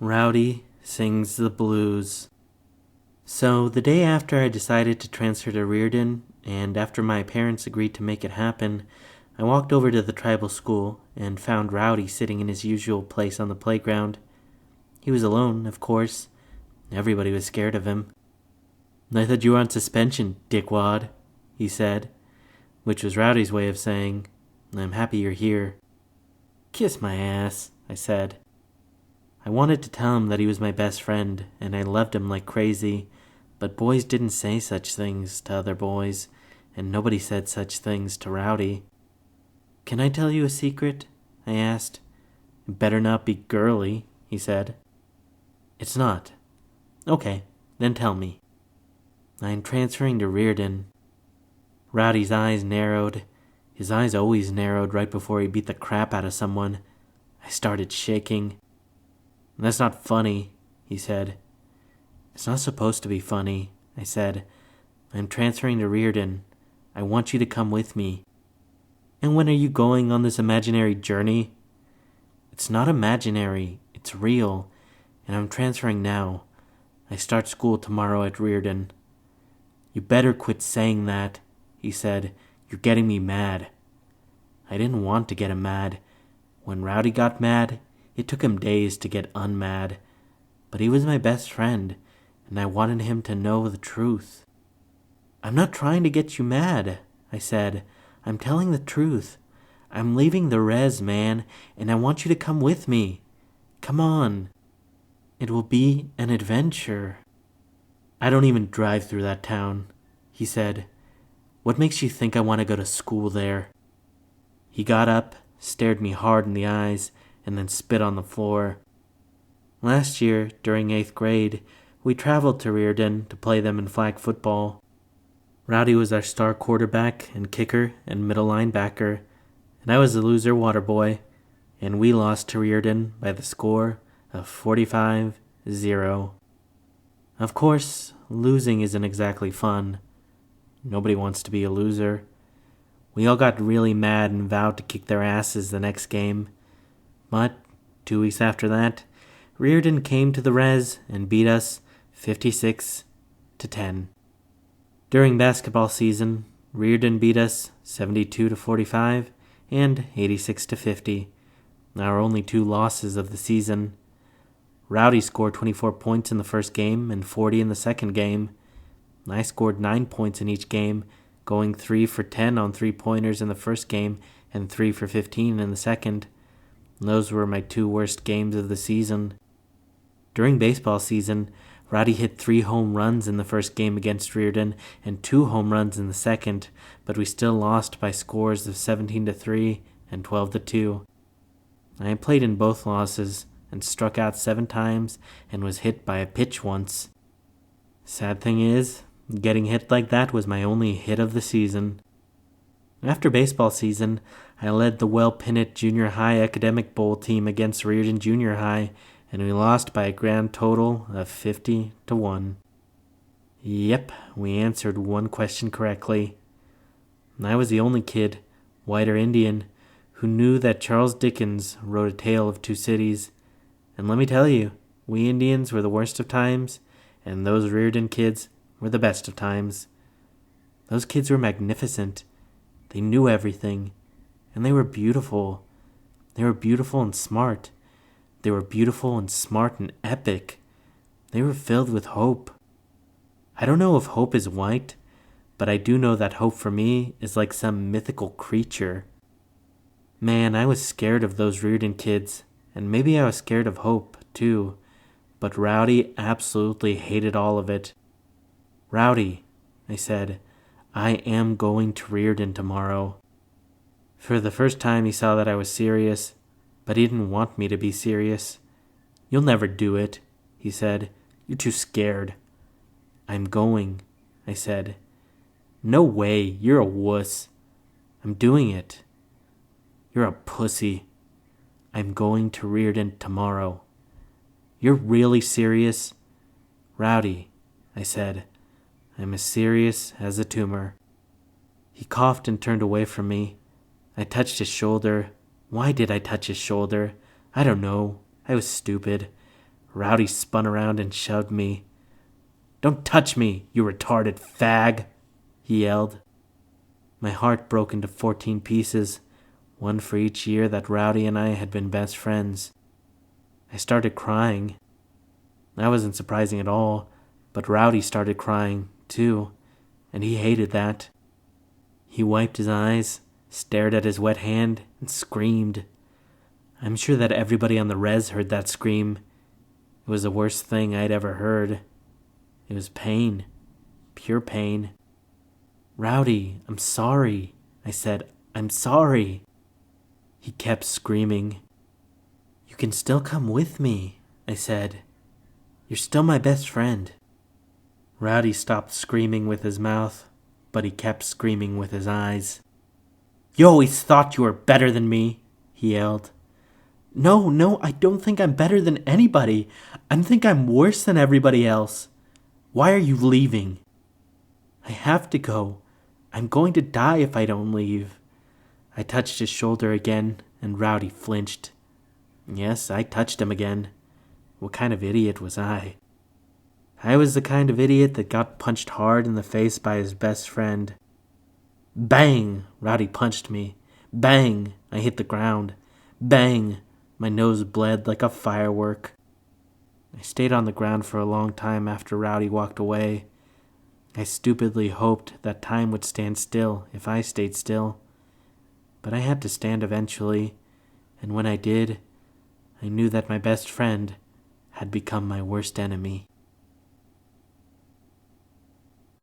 Rowdy sings the blues. So the day after I decided to transfer to Reardon, and after my parents agreed to make it happen, I walked over to the tribal school and found Rowdy sitting in his usual place on the playground. He was alone, of course. Everybody was scared of him. "I thought you were on suspension, dickwad," he said, which was Rowdy's way of saying, "I'm happy you're here." "Kiss my ass," I said. I wanted to tell him that he was my best friend, and I loved him like crazy, but boys didn't say such things to other boys, and nobody said such things to Rowdy. "Can I tell you a secret?" I asked. "It better not be girly," he said. "It's not." "Okay, then tell me." "I'm transferring to Reardon." Rowdy's eyes narrowed. His eyes always narrowed right before he beat the crap out of someone. I started shaking. "That's not funny," he said. "It's not supposed to be funny," I said. "I'm transferring to Reardon. I want you to come with me." "And when are you going on this imaginary journey?" "It's not imaginary, it's real, and I'm transferring now. I start school tomorrow at Reardon." "You better quit saying that," he said. "You're getting me mad." I didn't want to get him mad. When Rowdy got mad, it took him days to get unmad. But he was my best friend, and I wanted him to know the truth. "I'm not trying to get you mad," I said. "I'm telling the truth. I'm leaving the res, man, and I want you to come with me. Come on. It will be an adventure." "I don't even drive through that town," he said. "What makes you think I want to go to school there?" He got up, stared me hard in the eyes, and then spit on the floor. "Last year, during 8th grade, we traveled to Reardon to play them in flag football. Rowdy was our star quarterback and kicker and middle linebacker, and I was the loser water boy, and we lost to Reardon by the score of 45-0. Of course, losing isn't exactly fun. Nobody wants to be a loser. We all got really mad and vowed to kick their asses the next game. But 2 weeks after that, Reardon came to the res and beat us 56-10. During basketball season, Reardon beat us 72-45 and 86-50, our only 2 losses of the season. Rowdy scored 24 points in the first game and 40 in the second game. I scored 9 points in each game, going 3 for 10 on 3-pointers in the first game and 3 for 15 in the second. Those were my 2 worst games of the season. During baseball season, Rowdy hit 3 home runs in the first game against Reardon and 2 home runs in the second, but we still lost by scores of 17-3 and 12-2. I played in both losses and struck out 7 times and was hit by a pitch once. Sad thing is, getting hit like that was my only hit of the season. After baseball season, I led the Well-Pinnit Junior High Academic Bowl team against Reardon Junior High, and we lost by a grand total of 50-1. Yep, we answered 1 question correctly. I was the only kid, white or Indian, who knew that Charles Dickens wrote A Tale of Two Cities. And let me tell you, we Indians were the worst of times, and those Reardon kids were the best of times. Those kids were magnificent. They knew everything, and they were beautiful. They were beautiful and smart. They were beautiful and smart and epic. They were filled with hope. I don't know if hope is white, but I do know that hope for me is like some mythical creature. Man, I was scared of those Reardon kids, and maybe I was scared of hope, too. But Rowdy absolutely hated all of it. "Rowdy," I said, "I am going to Reardon tomorrow." For the first time he saw that I was serious, but he didn't want me to be serious. "You'll never do it," he said. "You're too scared." "I'm going," I said. "No way, you're a wuss." "I'm doing it." "You're a pussy." "I'm going to Reardon tomorrow." "You're really serious?" "Rowdy," I said, "I'm as serious as a tumor." He coughed and turned away from me. I touched his shoulder. Why did I touch his shoulder? I don't know. I was stupid. Rowdy spun around and shoved me. "Don't touch me, you retarded fag," he yelled. My heart broke into 14 pieces, one for each year that Rowdy and I had been best friends. I started crying. That wasn't surprising at all, but Rowdy started crying, too, and he hated that. He wiped his eyes, stared at his wet hand, and screamed. I'm sure that everybody on the res heard that scream. It was the worst thing I'd ever heard. It was pain. Pure pain. "Rowdy, I'm sorry," I said. "I'm sorry." He kept screaming. "You can still come with me," I said. "You're still my best friend." Rowdy stopped screaming with his mouth, but he kept screaming with his eyes. "You always thought you were better than me," he yelled. No, I don't think I'm better than anybody. I think I'm worse than everybody else. Why are you leaving?" "I have to go. I'm going to die if I don't leave." I touched his shoulder again, and Rowdy flinched. Yes, I touched him again. What kind of idiot was I? I was the kind of idiot that got punched hard in the face by his best friend. Bang! Rowdy punched me. Bang! I hit the ground. Bang! My nose bled like a firework. I stayed on the ground for a long time after Rowdy walked away. I stupidly hoped that time would stand still if I stayed still. But I had to stand eventually, and when I did, I knew that my best friend had become my worst enemy.